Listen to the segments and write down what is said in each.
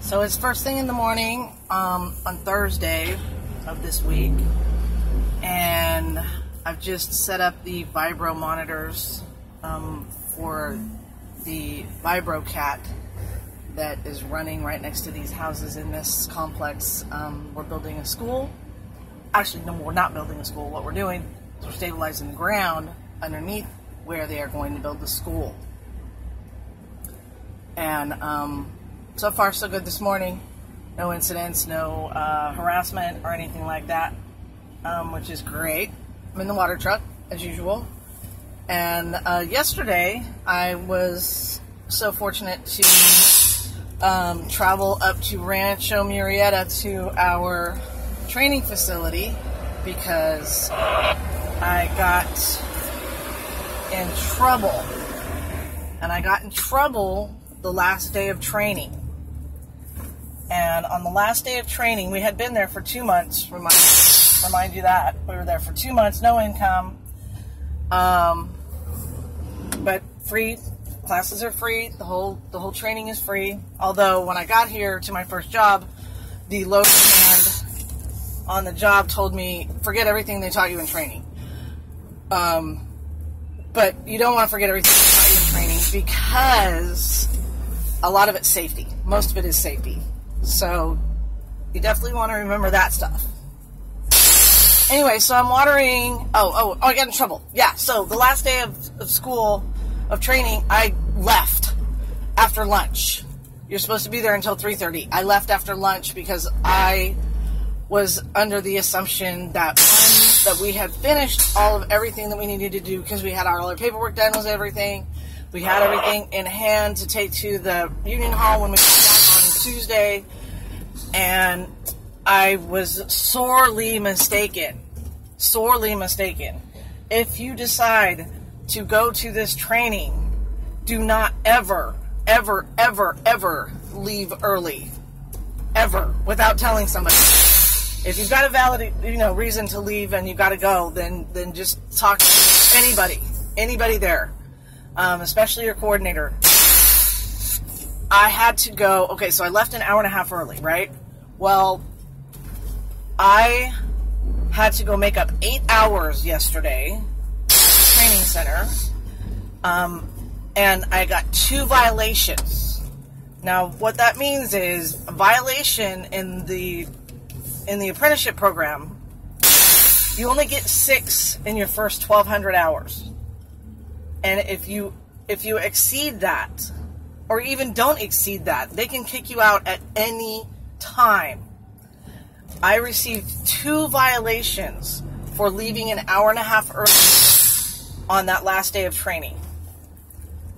So it's first thing in the morning on Thursday of this week, and I've just set up the vibro monitors for the vibro cat that is running right next to these houses in this complex. We're building a school. Actually, no, we're not building a school. What we're doing is we're stabilizing the ground underneath where they are going to build the school. And so far, so good this morning. No incidents, no harassment or anything like that, which is great. I'm in the water truck, as usual. And yesterday, I was so fortunate to travel up to Rancho Murrieta to our training facility because I got in trouble. And I got in trouble the last day of training. And on the last day of training, we had been there for 2 months. Remind you that. We were there for 2 months, no income. But free. Classes are free. The whole training is free. Although when I got here to my first job, the loading hand on the job told me, forget everything they taught you in training. But you don't want to forget everything they taught you in training because a lot of it's safety. Most of it is safety. So you definitely want to remember that stuff. Anyway, so I'm watering. Oh, I got in trouble. Yeah, so the last day of school, of training, I left after lunch. You're supposed to be there until 3:30. I left after lunch because I was under the assumption that that we had finished all of everything that we needed to do because we had all our paperwork done, was everything. We had everything in hand to take to the union hall when we got back on Tuesday, and I was sorely mistaken. Sorely mistaken. If you decide to go to this training, do not ever, ever, ever, ever leave early. Ever. Without telling somebody. If you've got a valid, reason to leave and you got to go, then just talk to anybody there, especially your coordinator. I had to go. Okay, so I left an hour and a half early, right? Well, I had to go make up 8 hours yesterday at the training center, and I got 2 violations. Now, what that means is a violation in the apprenticeship program, you only get 6 in your first 1,200 hours. And if you exceed that, or even don't exceed that, they can kick you out at any time. I received 2 violations for leaving an hour and a half early on that last day of training.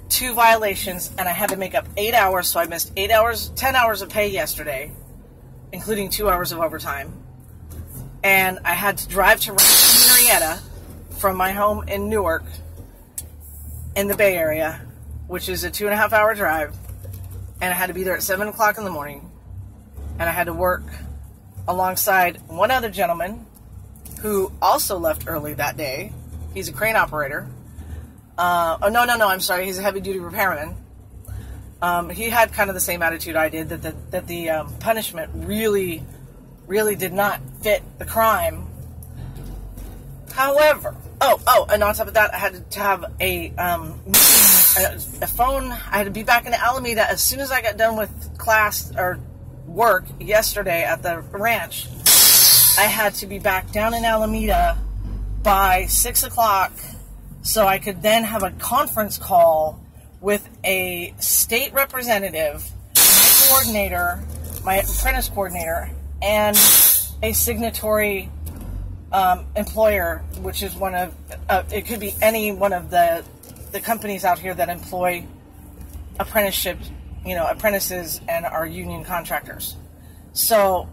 2 violations, and I had to make up 8 hours, so I missed 8 hours, 10 hours of pay yesterday, including 2 hours of overtime. And I had to drive to Rancho Murrieta from my home in Newark, in the Bay Area, which is a 2.5 hour drive. And I had to be there at 7 o'clock in the morning. And I had to work alongside one other gentleman who also left early that day. He's a crane operator. I'm sorry. He's a heavy-duty repairman. He had kind of the same attitude I did, that the punishment really, really did not fit the crime. However, and on top of that, I had to have a phone. I had to be back in Alameda as soon as I got done with class or work yesterday at the ranch. I had to be back down in Alameda by 6 o'clock so I could then have a conference call with a state representative, my coordinator, my apprentice coordinator, and a signatory employer, which is one of, it could be any one of the companies out here that employ apprentices and are union contractors. So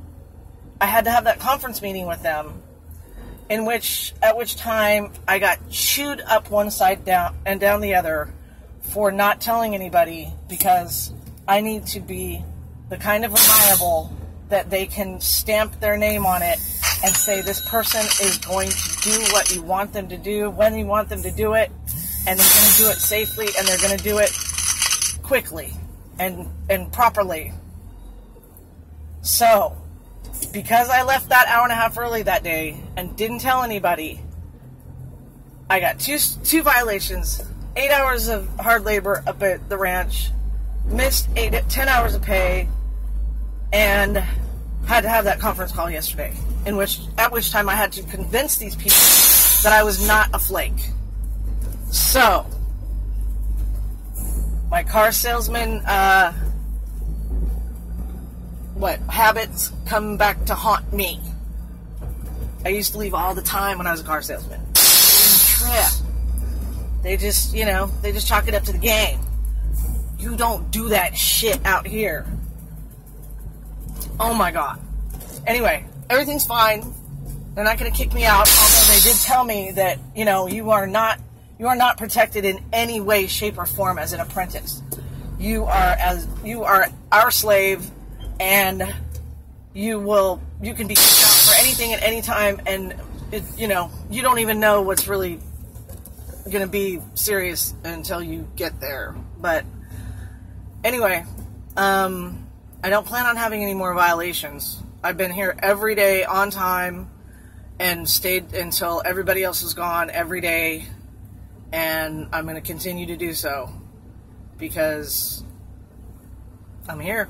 I had to have that conference meeting with them, at which time I got chewed up one side down and down the other for not telling anybody, because I need to be the kind of reliable that they can stamp their name on it and say this person is going to do what you want them to do, when you want them to do it, and they're going to do it safely, and they're going to do it quickly and properly. So, because I left that hour and a half early that day and didn't tell anybody, I got two violations, 8 hours of hard labor up at the ranch, missed 10 hours of pay, and had to have that conference call yesterday, at which time I had to convince these people that I was not a flake. So, my car salesman, habits come back to haunt me. I used to leave all the time when I was a car salesman. Trip. They just chalk it up to the game. You don't do that shit out here. Oh my God. Anyway, everything's fine. They're not going to kick me out, although they did tell me that, you are not protected in any way, shape, or form as an apprentice. You are our slave, and you can be kicked out for anything at any time, and you don't even know what's really going to be serious until you get there. But anyway, I don't plan on having any more violations. I've been here every day on time and stayed until everybody else is gone every day, and I'm going to continue to do so because I'm here.